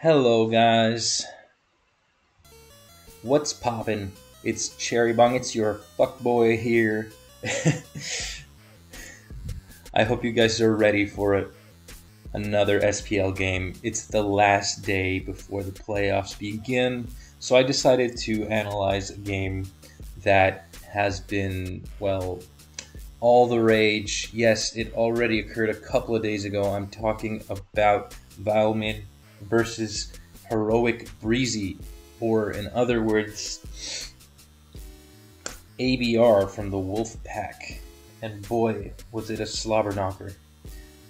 Hello guys, what's poppin'? It's Cherry Bong, it's your fuckboy here. I hope you guys are ready for another SPL game. It's the last day before the playoffs begin, so I decided to analyze a game that has been, well, all the rage. Yes, it already occurred a couple of days ago. I'm talking about Vileman versus Heroic Breezy, or in other words, ABR from the Wolfpack. And boy, was it a slobber knocker.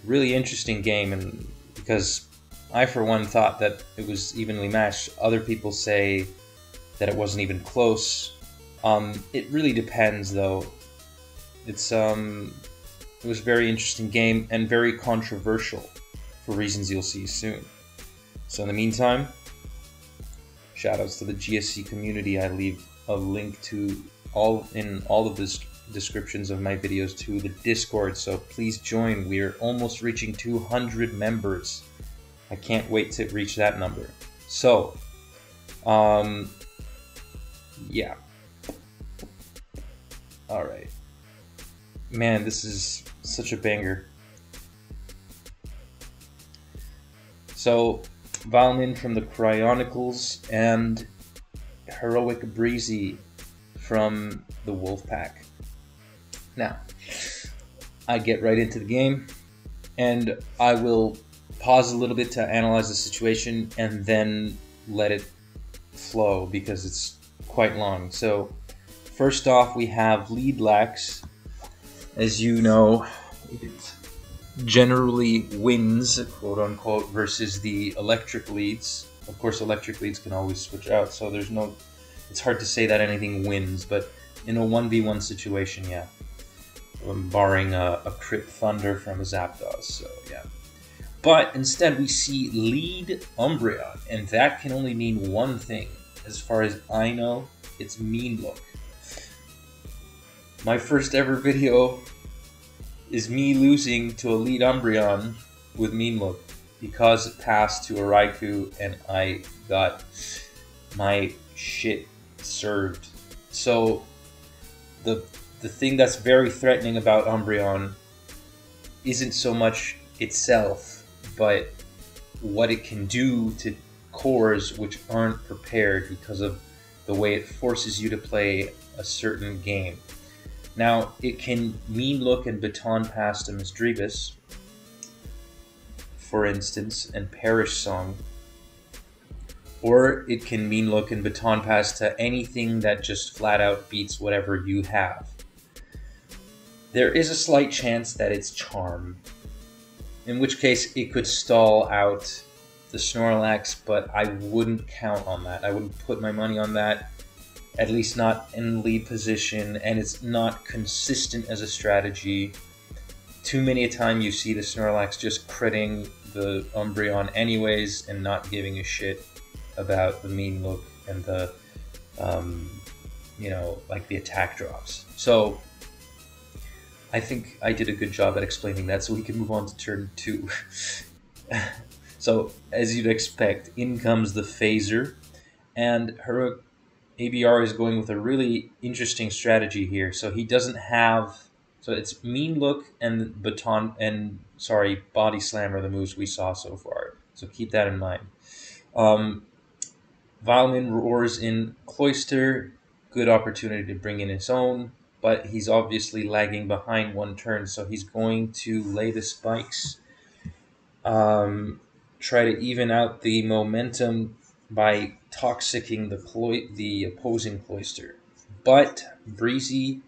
Really interesting game, and because I for one thought that it was evenly matched. Other people say that it wasn't even close. It really depends though. It was a very interesting game and very controversial for reasons you'll see soon. So in the meantime, shoutouts to the GSC community. I leave a link to all of the descriptions of my videos to the Discord, so please join. We're almost reaching 200 members. I can't wait to reach that number. So, yeah. Alright. Man, this is such a banger. So, Vileman from the Cryonicles and Heroic Breezy from the Wolfpack. Now, I get right into the game, and I will pause a little bit to analyze the situation and then let it flow because it's quite long. So, first off, we have lead lax. As you know, it generally wins, quote unquote, versus the electric leads. Of course, electric leads can always switch out, so it's hard to say that anything wins, but in a 1v1 situation, yeah. Barring a crit thunder from a Zapdos, so yeah. But instead we see lead Umbreon, and that can only mean one thing. As far as I know, it's mean look. My first ever video is me losing to a lead Umbreon with mean look because it passed to a Raikou and I got my shit served. So the thing that's very threatening about Umbreon isn't so much itself, but what it can do to cores which aren't prepared because of the way it forces you to play a certain game. Now, it can mean look and Baton pass to Misdreebus, for instance, and Perish Song. Or it can mean look and Baton pass to anything that just flat out beats whatever you have. There is a slight chance that it's Charm, in which case it could stall out the Snorlax, but I wouldn't count on that. I wouldn't put my money on that. At least not in lead position, and it's not consistent as a strategy. Too many a time you see the Snorlax just critting the Umbreon anyways and not giving a shit about the mean look and the, like the attack drops. So, I think I did a good job at explaining that, so we can move on to turn 2. So, as you'd expect, in comes the Phaser, and her ABR is going with a really interesting strategy here. So he doesn't have, so it's mean look and Baton and body slam are the moves we saw so far. So keep that in mind. Vileman roars in Cloyster, good opportunity to bring in his own, but he's obviously lagging behind one turn, so he's going to lay the spikes, try to even out the momentum by toxicking the opposing Cloyster. But Breezy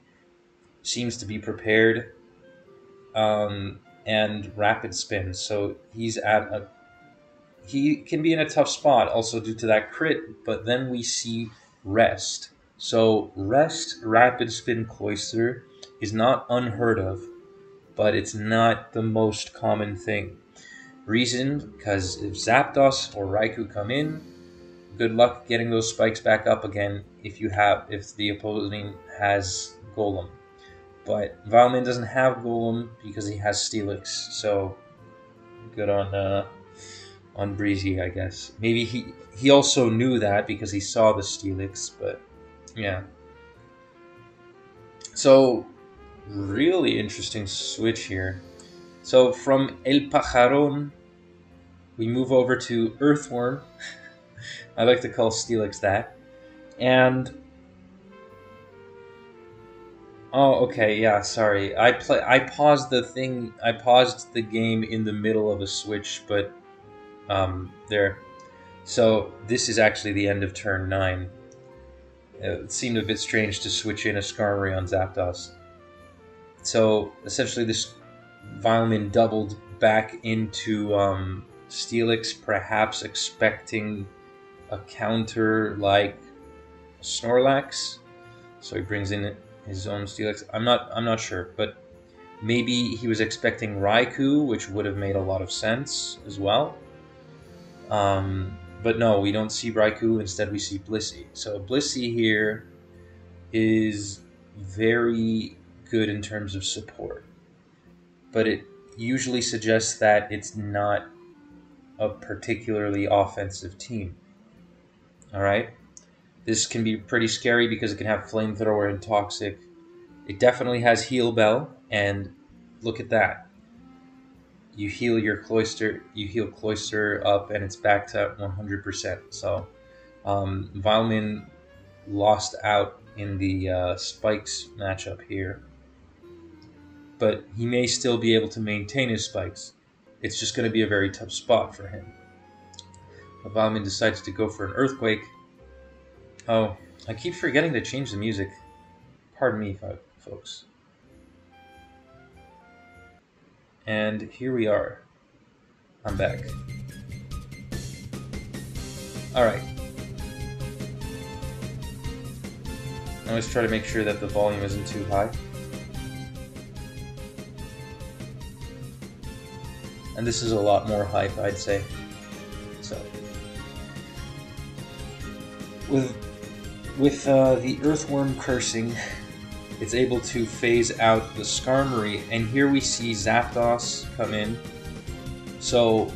seems to be prepared, and rapid spin, so he can be in a tough spot also due to that crit, but then we see rest. So rest rapid spin Cloyster is not unheard of, but it's not the most common thing. Reason, because if Zapdos or Raikou come in, good luck getting those spikes back up again if the opposing has Golem. But Vileman doesn't have Golem because he has Steelix, so good on on Breezy, I guess. Maybe he also knew that because he saw the Steelix, but yeah. So, really interesting switch here. So from El Pajarón, we move over to Earthworm. I like to call Steelix that. And oh, okay, yeah, sorry. I paused the game in the middle of a switch, but there. So this is actually the end of turn 9. It seemed a bit strange to switch in a Skarmory on Zapdos. So essentially this Vileman doubled back into Steelix, perhaps expecting a counter like Snorlax. So he brings in his own Steelix. I'm not sure, but maybe he was expecting Raikou, which would have made a lot of sense as well. But no, we don't see Raikou. Instead, we see Blissey. So Blissey here is very good in terms of support, but it usually suggests that it's not a particularly offensive team. All right, this can be pretty scary because it can have Flamethrower and Toxic. It definitely has Heal Bell, and look at that. You heal your Cloyster, up, and it's back to 100%. So Vileman lost out in the Spikes matchup here, but he may still be able to maintain his Spikes. It's just going to be a very tough spot for him. But Vileman decides to go for an Earthquake. Oh, I keep forgetting to change the music. Pardon me, folks. And here we are. I'm back. Alright. I always try to make sure that the volume isn't too high. And this is a lot more hype, I'd say. So, with the Earthworm cursing, it's able to phase out the Skarmory, and here we see Zapdos come in. So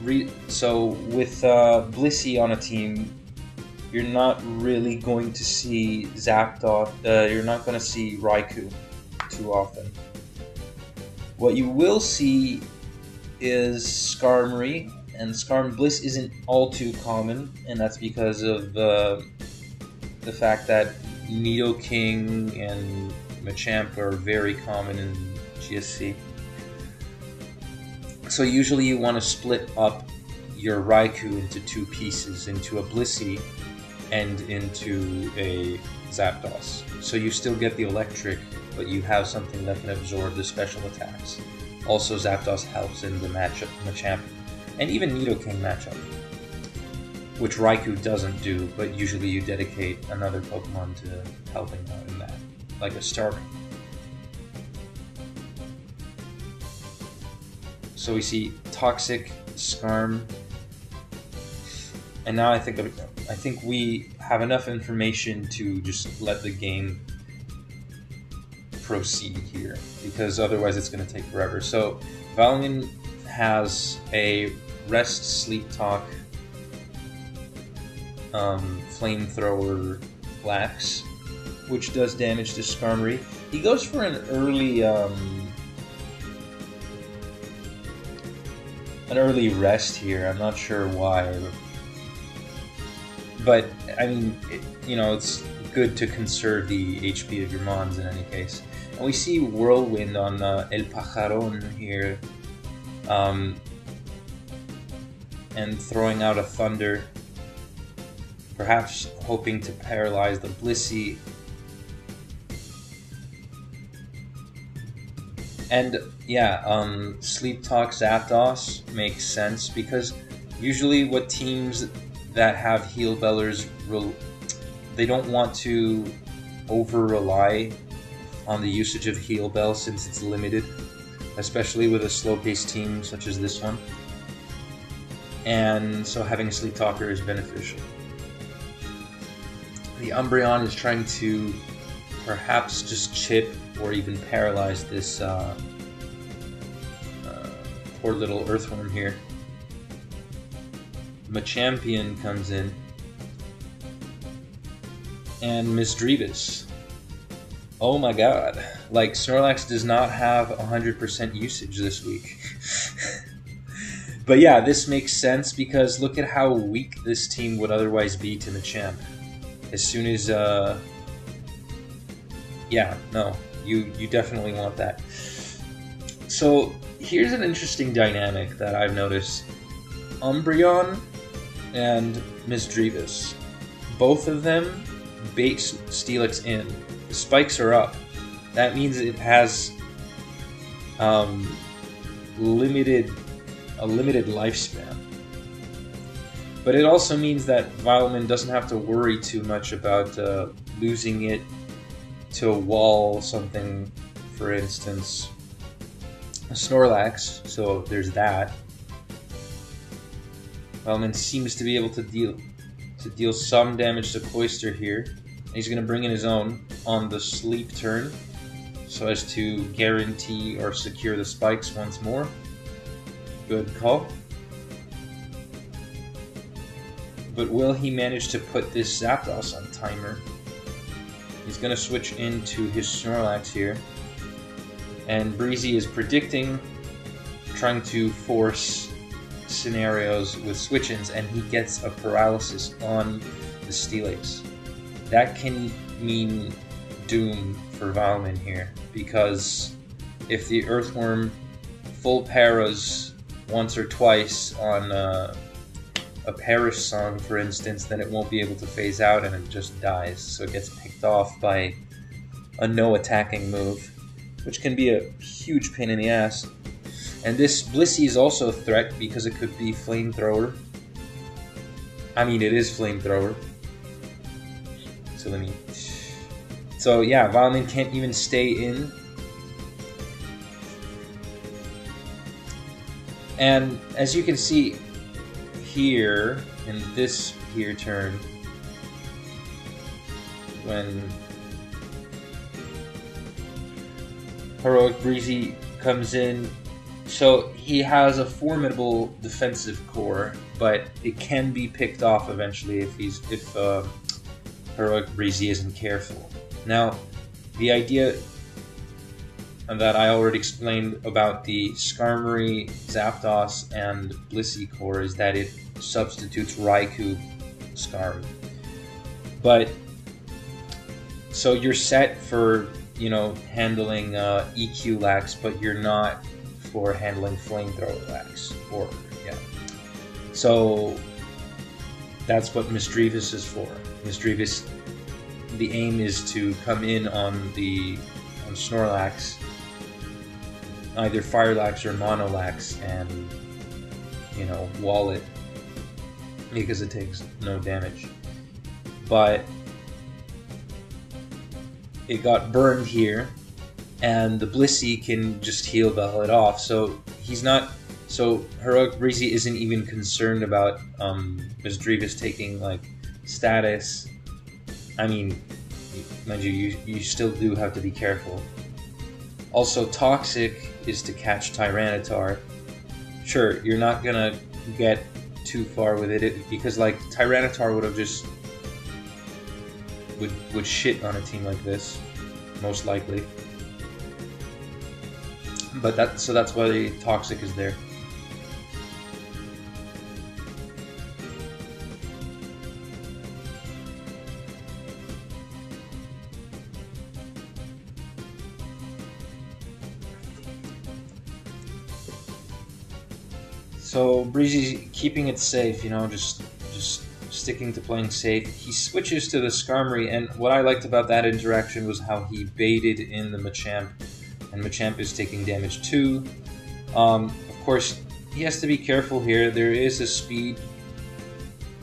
with Blissey on a team, you're not really going to see Zapdos. You're not going to see Raikou too often. What you will see is Skarmory, and Bliss isn't all too common, and that's because of the fact that Nidoking and Machamp are very common in GSC. So usually you want to split up your Raikou into two pieces, into a Blissey and into a Zapdos. So you still get the electric, but you have something that can absorb the special attacks. Also, Zapdos helps in the matchup, Machamp, and even Nidoking matchup, which Raikou doesn't do, but usually you dedicate another Pokemon to helping out in that, like a Starmie. So we see Toxic, Skarm, and now I think we have enough information to just let the game proceed here, because otherwise it's going to take forever. So Vileman has a Rest, Sleep Talk, Flamethrower, Lax, which does damage to Skarmory. He goes for an early rest here. I'm not sure why, but I mean, it's good to conserve the HP of your Mons in any case. And we see Whirlwind on El Pajarón here, and throwing out a Thunder, perhaps hoping to paralyze the Blissey. And yeah, Sleep Talk Zapdos makes sense, because usually what teams that have Heal Bellers, they don't want to over-rely on the usage of Heal Bell since it's limited, especially with a slow-paced team such as this one. And so having a Sleep Talker is beneficial. The Umbreon is trying to perhaps just chip or even paralyze this poor little Earthworm here. Machampion comes in, and Misdreavus. Oh my god, like Snorlax does not have 100% usage this week. But yeah, this makes sense because look at how weak this team would otherwise be to Machamp. As soon as, yeah, no, you definitely want that. So here's an interesting dynamic that I've noticed. Umbreon and Misdreavus, both of them bait Steelix in. The spikes are up. That means it has a limited lifespan. But it also means that Vileman doesn't have to worry too much about losing it to a wall, something, for instance, a Snorlax. So there's that. Vileman seems to be able to deal some damage to Cloyster here. He's going to bring in his own on the sleep turn so as to guarantee or secure the spikes once more. Good call. But will he manage to put this Zapdos on timer? He's going to switch into his Snorlax here. And Breezy is predicting, trying to force scenarios with switch-ins, and he gets a paralysis on the Steelix. That can mean doom for Vileman here, because if the Earthworm full paras once or twice on a Parish song, for instance, then it won't be able to phase out and it just dies. So it gets picked off by a no attacking move, which can be a huge pain in the ass. And this Blissey is also a threat because it could be Flamethrower. I mean, it is Flamethrower. So yeah, Vileman can't even stay in. And as you can see here, in this here turn, when Heroic Breezy comes in, so he has a formidable defensive core, but it can be picked off eventually if Heroic Breezy isn't careful. Now, the idea that I already explained about the Skarmory, Zapdos, and Blissey core is that it substitutes Raikou Skarm. But, so you're set for, you know, handling EQ lax, but you're not for handling Flamethrower lax. Or, yeah. So, that's what Misdreavus is for. Misdreavus, the aim is to come in on Snorlax, either Firelax or Monolax, and, you know, wall it, because it takes no damage. But it got burned here, and the Blissey can just heal it off, so he's not. So Heroic Breezy isn't even concerned about Misdreavus taking like status. I mean, mind you still do have to be careful. Also, Toxic is to catch Tyranitar. Sure, you're not gonna get too far with it because like Tyranitar would have just would shit on a team like this, most likely. But that's why the Toxic is there. So Breezy's keeping it safe, you know, just sticking to playing safe. He switches to the Skarmory, and what I liked about that interaction was how he baited in the Machamp, and Machamp is taking damage too. Of course, he has to be careful here. There is a speed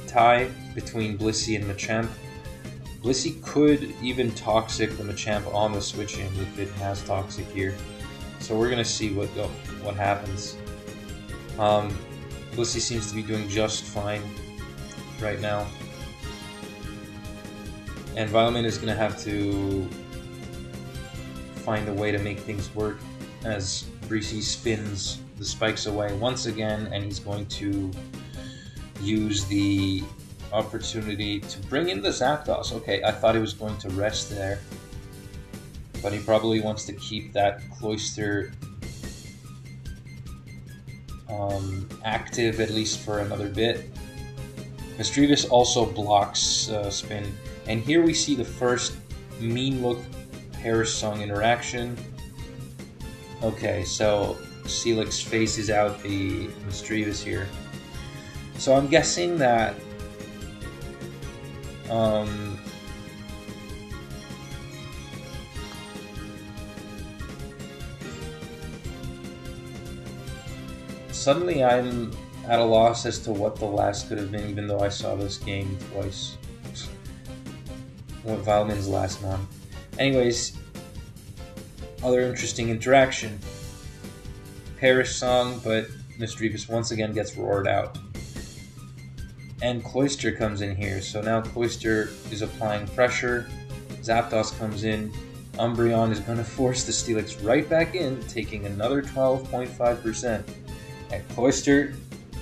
tie between Blissey and Machamp. Blissey could even Toxic the Machamp on the switch-in if it has Toxic here. So we're gonna see what happens. Blissey seems to be doing just fine right now. And Vileman is going to have to find a way to make things work as Breezy spins the spikes away once again, and he's going to use the opportunity to bring in the Zapdos. Okay, I thought he was going to rest there, but he probably wants to keep that Cloyster active at least for another bit. Misdreavus also blocks spin, and here we see the first mean look Parasong interaction. Okay, so Steelix phases out the Misdreavus here. So I'm guessing that suddenly I'm at a loss as to what the last could have been, even though I saw this game twice. What Vileman's last mon. Anyways, other interesting interaction. Parasong, but Misdreavus once again gets roared out. And Cloyster comes in here, so now Cloyster is applying pressure. Zapdos comes in. Umbreon is going to force the Steelix right back in, taking another 12.5%. And Cloyster,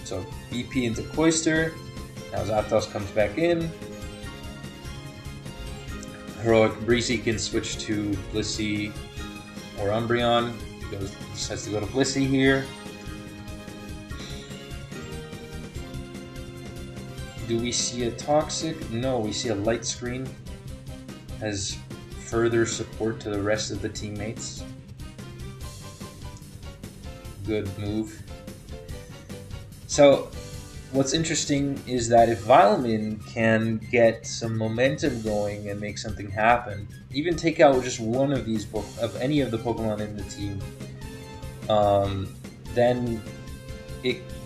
so BP into Cloyster. Now Zapdos comes back in. Heroic Breezy can switch to Blissey or Umbreon. He decides to go to Blissey here. Do we see a Toxic? No, we see a Light Screen as further support to the rest of the teammates. Good move. So, what's interesting is that if Vileman can get some momentum going and make something happen, even take out just one of these of any of the Pokemon in the team, then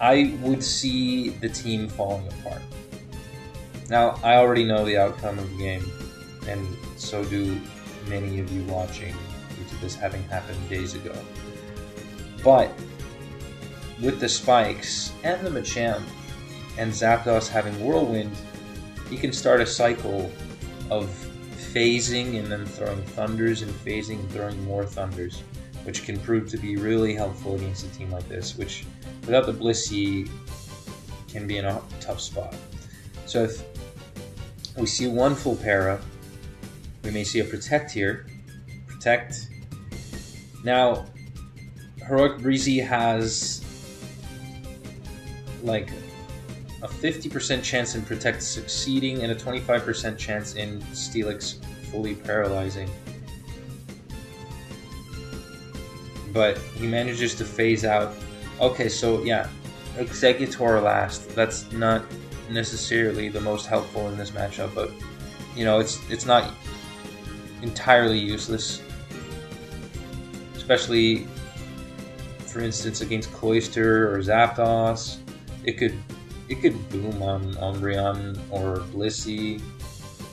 I would see the team falling apart. Now, I already know the outcome of the game, and so do many of you watching due to this having happened days ago. But with the spikes and the Machamp and Zapdos having Whirlwind, you can start a cycle of phasing and then throwing Thunders and phasing and throwing more Thunders, which can prove to be really helpful against a team like this, which without the Blissey can be in a tough spot. So if we see one full para, we may see a Protect here. Protect. Now, Heroic Breezy has like a 50% chance in Protect succeeding and a 25% chance in Steelix fully paralyzing. But he manages to phase out. Okay, so yeah, Executor last. That's not necessarily the most helpful in this matchup, but you know, it's not entirely useless, especially for instance against Cloyster or Zapdos. It could boom on Umbreon or Blissey.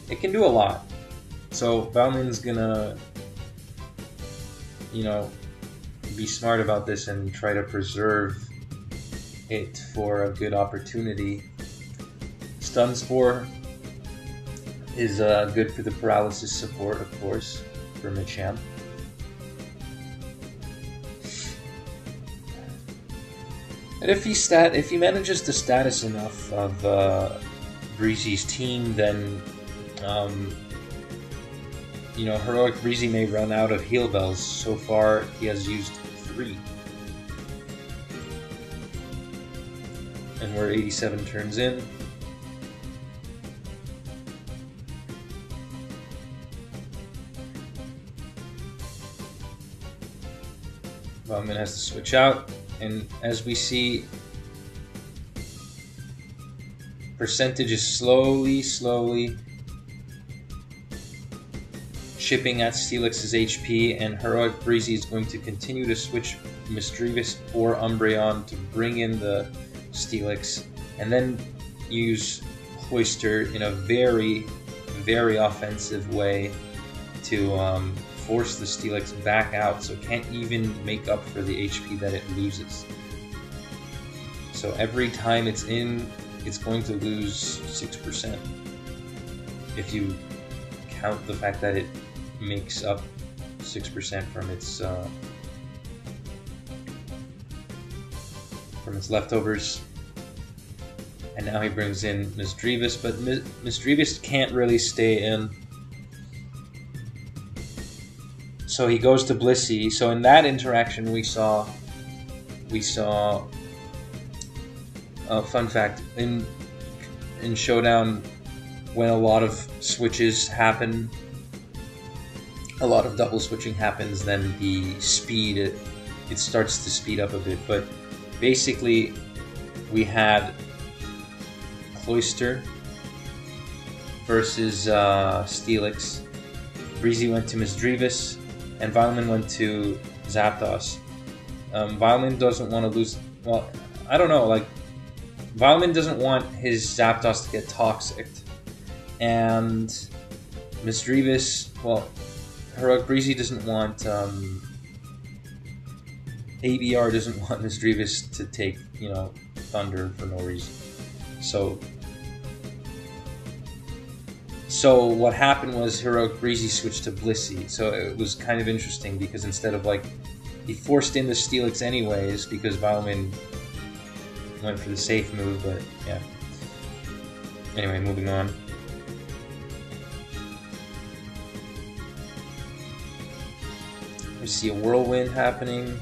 It can do a lot. So Vileman's gonna, you know, be smart about this and try to preserve it for a good opportunity. Stun Spore is good for the paralysis support, of course, for Machamp. And if he manages to status enough of Breezy's team, then you know, Heroic Breezy may run out of heal bells. So far, he has used 3. And we're 87 turns in. Vileman has to switch out, and as we see, percentage is slowly chipping at Steelix's HP, and Heroic Breezy is going to continue to switch Misdreavus or Umbreon to bring in the Steelix, and then use Cloyster in a very offensive way to force the Steelix back out, so it can't even make up for the HP that it loses. So every time it's in, it's going to lose 6%. If you count the fact that it makes up 6% from its leftovers. And now he brings in Misdreavus, but Misdreavus can't really stay in. So he goes to Blissey. So in that interaction we saw fun fact, in Showdown, when a lot of switches happen, a lot of double switching happens, then the speed, it starts to speed up a bit. But basically we had Cloyster versus Steelix. Breezy went to Misdreavus, and Vileman went to Zapdos. Vileman doesn't want to lose. Well, I don't know. Like, Vileman doesn't want his Zapdos to get toxic, and Misdreavus. Well, Heroic Breezy doesn't want. ABR doesn't want Misdreavus to take, you know, Thunder for no reason. So what happened was Heroic Breezy switched to Blissey. So it was kind of interesting because instead of, like, he forced in the Steelix anyways because Vileman went for the safe move, but yeah. Anyway, moving on. We see a whirlwind happening.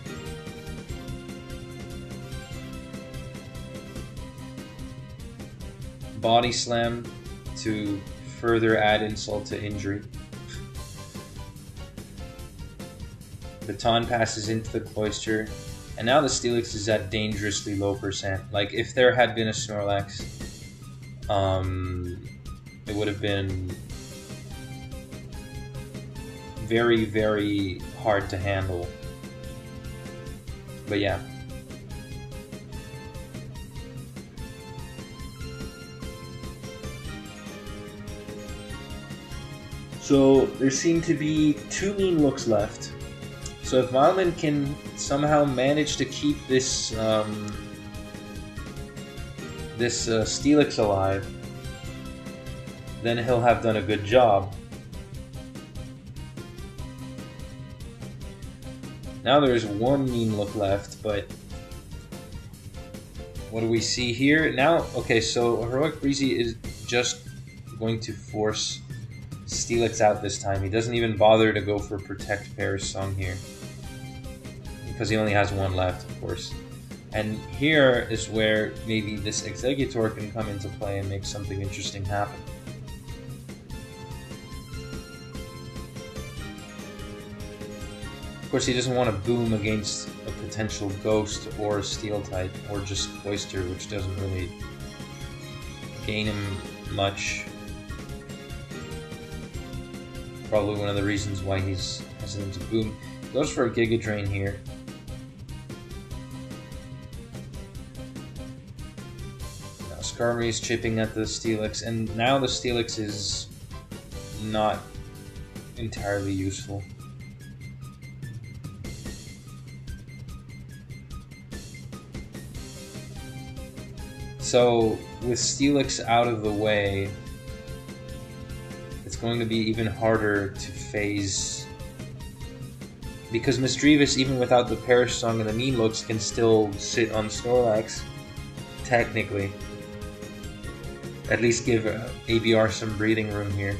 Body slam to further add insult to injury. Baton passes into the Cloyster, and now the Steelix is at dangerously low percent. Like, if there had been a Snorlax, it would have been very, very hard to handle. But yeah. So there seem to be 2 mean looks left. So if Vileman can somehow manage to keep this Steelix alive, then he'll have done a good job. Now there's 1 mean look left, but what do we see here? Now, okay, so Heroic Breezy is just going to force Steelix out this time. He doesn't even bother to go for Protect Pair's Song here, because he only has 1 left, of course. And here is where maybe this Executor can come into play and make something interesting happen. Of course, he doesn't want to boom against a potential Ghost or Steel type, or just Cloyster, which doesn't really gain him much. Probably one of the reasons why he's hesitant to boom. He goes for a Giga Drain here. Now Skarmory is chipping at the Steelix, and now the Steelix is not entirely useful. So with Steelix out of the way, it's going to be even harder to phase, because Misdreavus, even without the Perish Song and the mean looks, can still sit on Snorlax, technically. At least give ABR some breathing room here.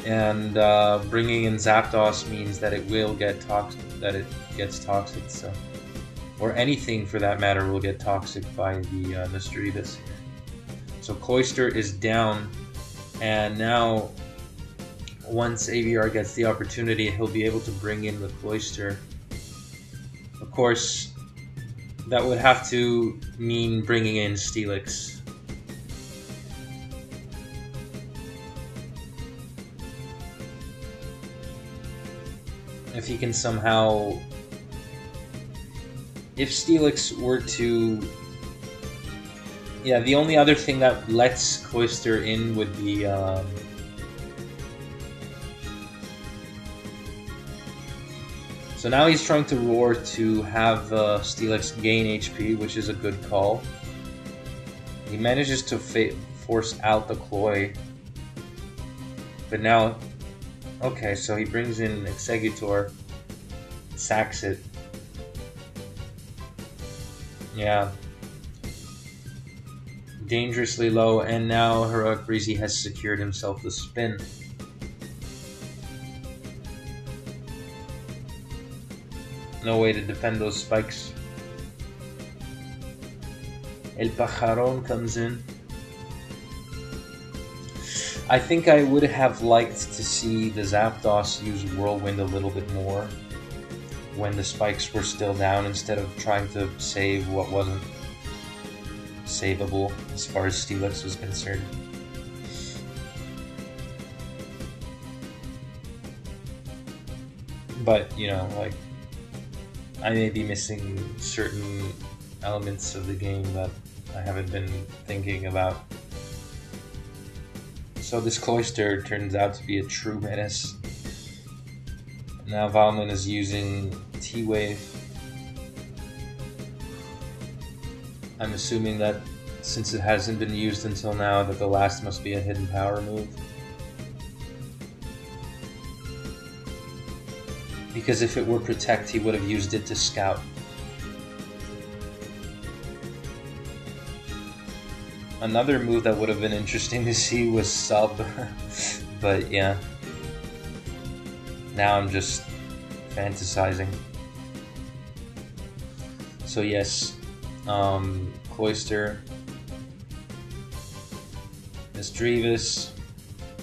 And bringing in Zapdos means that it will get toxic, so, or anything for that matter will get toxic by the Misdreavus here. So Cloyster is down. And now, once ABR gets the opportunity, he'll be able to bring in the Cloyster. Of course, that would have to mean bringing in Steelix. If he can somehow... If Steelix were to... Yeah, the only other thing that lets Cloyster in would be so now he's trying to roar to have Steelix gain HP, which is a good call. He manages to force out the Cloy, but now, okay, so he brings in Executor, sacks it. Yeah. dangerously low, and now Heroic Breezy has secured himself the spin. No way to defend those spikes. El Pajarón comes in. I think I would have liked to see the Zapdos use Whirlwind a little bit more when the spikes were still down, instead of trying to save what wasn't savable as far as Steelix was concerned. But, you know, like, I may be missing certain elements of the game that I haven't been thinking about. So this Cloyster turns out to be a true menace. Now Vileman is using T-Wave. I'm assuming that since it hasn't been used until now, that the last must be a hidden power move. Because if it were Protect, he would have used it to scout. Another move that would have been interesting to see was Sub, but yeah. Now I'm just fantasizing. So yes, Cloyster, Misdreavus,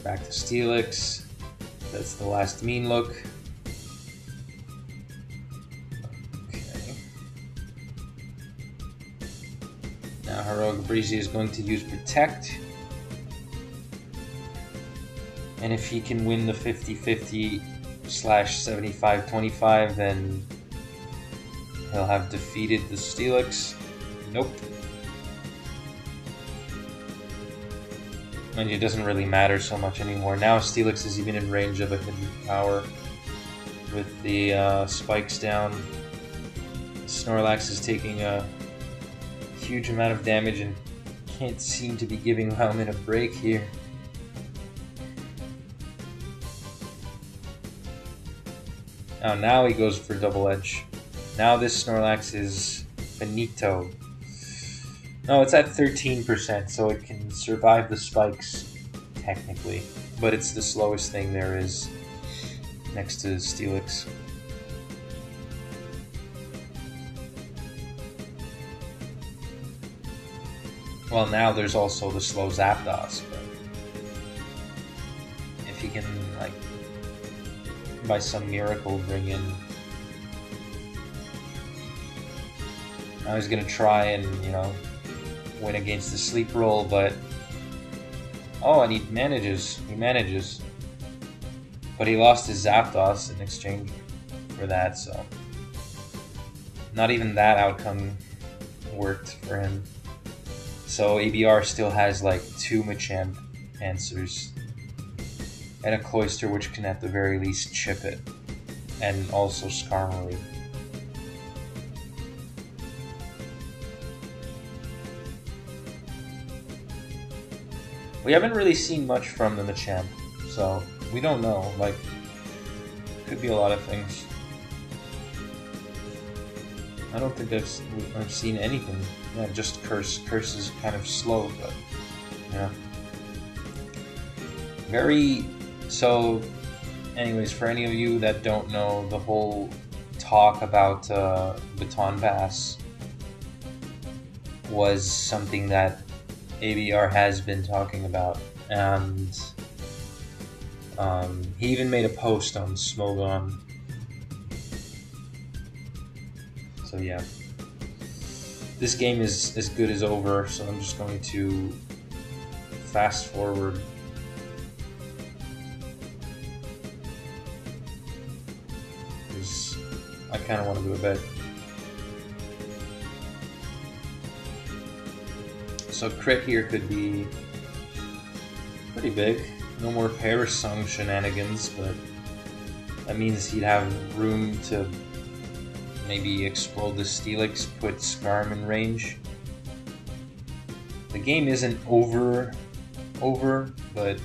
back to Steelix. That's the last mean look. Okay. Now Heroic Breezy is going to use Protect. And if he can win the 50-50 / 75-25, then he'll have defeated the Steelix. Nope. And it doesn't really matter so much anymore. Now Steelix is even in range of a hidden power with the spikes down. Snorlax is taking a huge amount of damage and can't seem to be giving Vileman a break here. Oh, now he goes for Double Edge. Now this Snorlax is finito. No, it's at 13%, so it can survive the spikes, technically. But it's the slowest thing there is, next to Steelix. Well, now there's also the slow Zapdos, but if he can, like, by some miracle bring in... I was gonna try and, you know, win against the sleep roll, but... Oh, and he manages. But he lost his Zapdos in exchange for that, so... Not even that outcome worked for him. So ABR still has, like, 2 Machamp answers. And a Cloyster which can at the very least chip it. And also Skarmory. We haven't really seen much from the Machamp, so we don't know. Like, could be a lot of things. I don't think I've seen anything. Yeah, just Curse. Curse is kind of slow, but yeah. Very... So, anyways, for any of you that don't know, the whole talk about Baton Pass was something that ABR has been talking about, and he even made a post on Smogon. So yeah, this game is as good as over, so I'm just going to fast forward. Because I kind of want to go to bed. So crit here could be pretty big. No more Parasong shenanigans, but that means he'd have room to maybe explode the Steelix, put Skarm in range. The game isn't over, but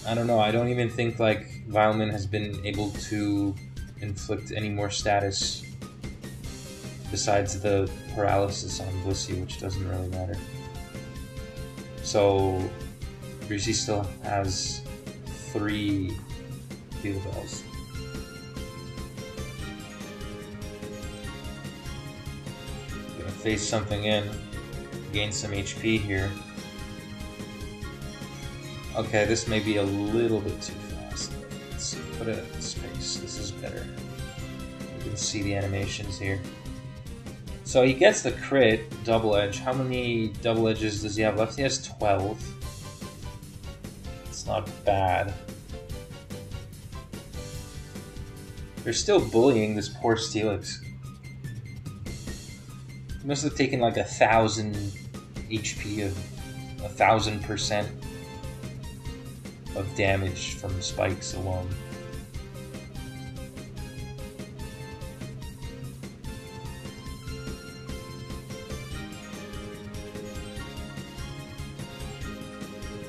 I don't know. I don't even think like Vileman has been able to inflict any more status besides the paralysis on Blissey, which doesn't really matter. So Breezy still has 3 heal bells. Gonna face something in, gain some HP here. Okay, this may be a little bit too fast. Let's put it at space. This is better. You can see the animations here. So he gets the crit, double edge. How many double edges does he have left? He has 12. It's not bad. They're still bullying this poor Steelix. He must have taken like 1,000 HP of 1,000% of damage from spikes alone.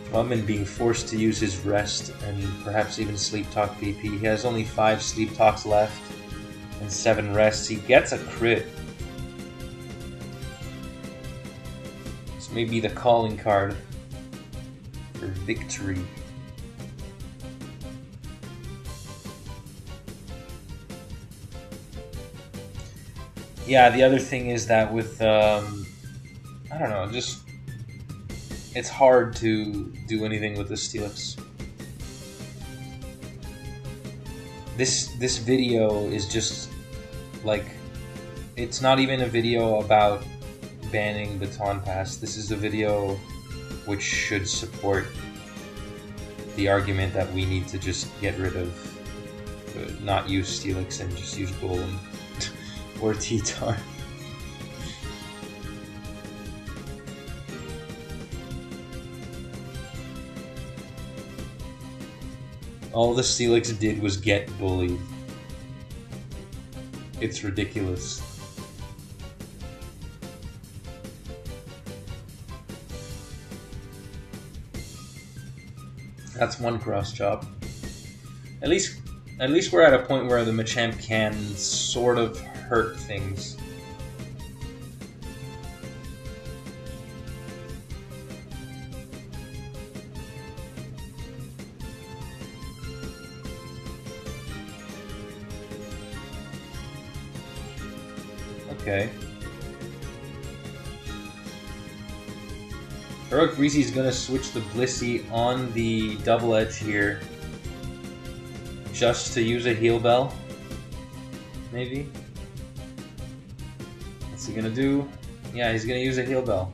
Vileman being forced to use his rest and perhaps even sleep talk VP. He has only 5 sleep talks left and 7 rests. He gets a crit. This may be the calling card for victory. Yeah, the other thing is that with, I don't know, just, it's hard to do anything with the Steelix. This video is just, like, it's not even a video about banning Baton Pass. This is a video which should support the argument that we need to just get rid of, not use Steelix and just use Golem. Or T-Tar. All the Steelix did was get bullied. It's ridiculous. That's one cross chop. At least we're at a point where the Machamp can sort of hurt things. Okay. Heroic Breezy is gonna switch the Blissey on the double edge here, just to use a heal bell, maybe. What's he gonna do? Yeah, he's gonna use a heal bell.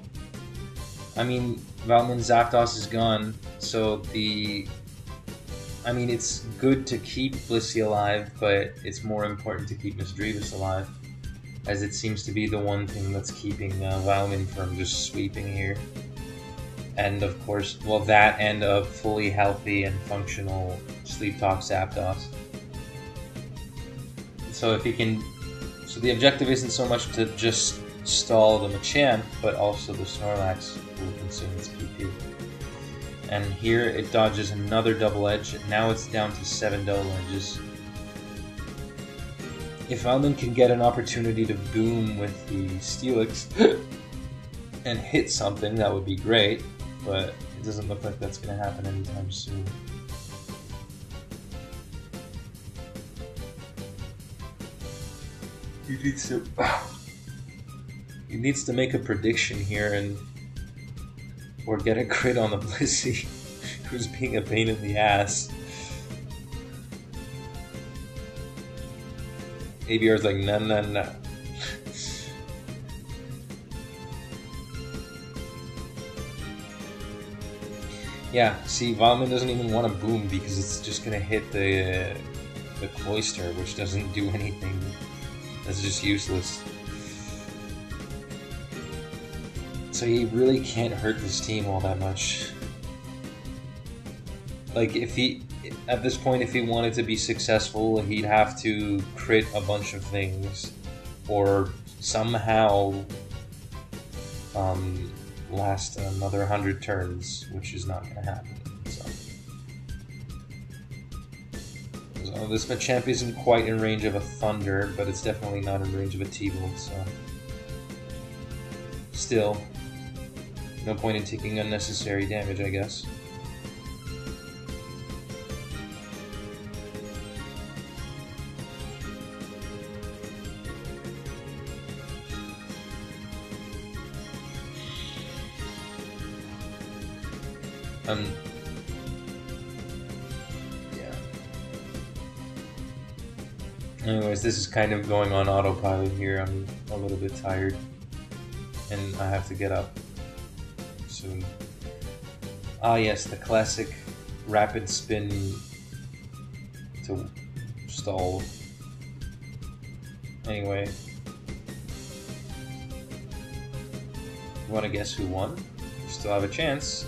I mean, Vileman's Zapdos is gone, so I mean, it's good to keep Blissey alive, but it's more important to keep Miss Drevis alive, as it seems to be the one thing that's keeping Vileman from just sweeping here. And of course, well, that and a fully healthy and functional Sleep Talk Zapdos. So if he can, so the objective isn't so much to just stall the Machamp, but also the Snorlax will consume its PP. And here it dodges another double edge. Now it's down to 7 double edges. If Vileman can get an opportunity to boom with the Steelix and hit something, that would be great. But it doesn't look like that's going to happen anytime soon. He needs to make a prediction here or get a crit on the Blissey, who's being a pain in the ass. ABR's like, nah. Yeah, see, Vileman doesn't even want to boom because it's just gonna hit the Cloyster, which doesn't do anything. That's just useless. So he really can't hurt this team all that much. Like, at this point, if he wanted to be successful, he'd have to crit a bunch of things, or somehow last another 100 turns, which is not going to happen. So So this Machamp isn't quite in range of a Thunder, but it's definitely not in range of a T-Bolt, so... Still, no point in taking unnecessary damage, I guess. Yeah. Anyways, this is kind of going on autopilot here. I'm a little bit tired, and I have to get up soon. Ah, yes, the classic rapid spin to stall. Anyway, you want to guess who won? You still have a chance.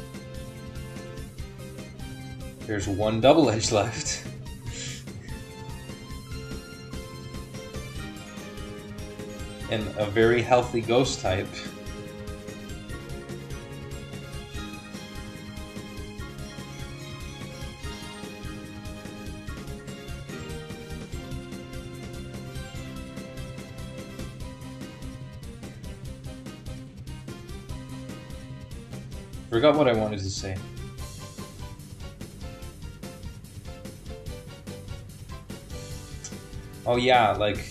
There's one double edge left. And a very healthy ghost type. Forgot what I wanted to say. Oh yeah, like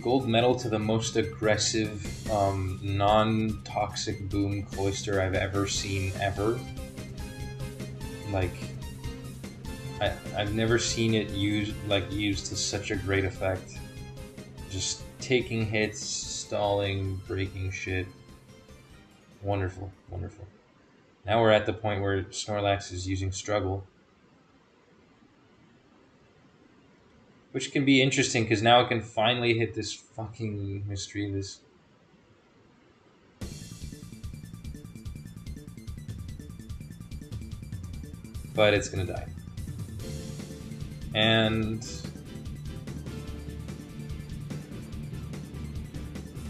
gold medal to the most aggressive, non-toxic boom cloister I've ever seen ever. Like, I've never seen it used to such a great effect. Just taking hits, stalling, breaking shit. Wonderful, wonderful. Now we're at the point where Snorlax is using Struggle. Which can be interesting, because now it can finally hit this fucking Misdreavus. But it's gonna die. And...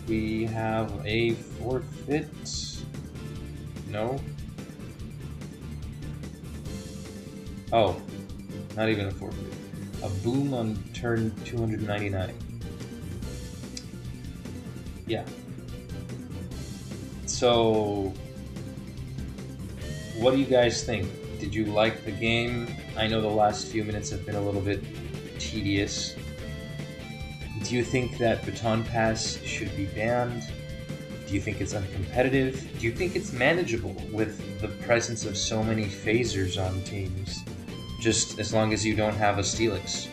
we have a forfeit? No? Oh, not even a forfeit. A boom on turn 299. Yeah. So, what do you guys think? Did you like the game? I know the last few minutes have been a little bit tedious. Do you think that Baton Pass should be banned? Do you think it's uncompetitive? Do you think it's manageable with the presence of so many phasers on teams? Just as long as you don't have a Steelix.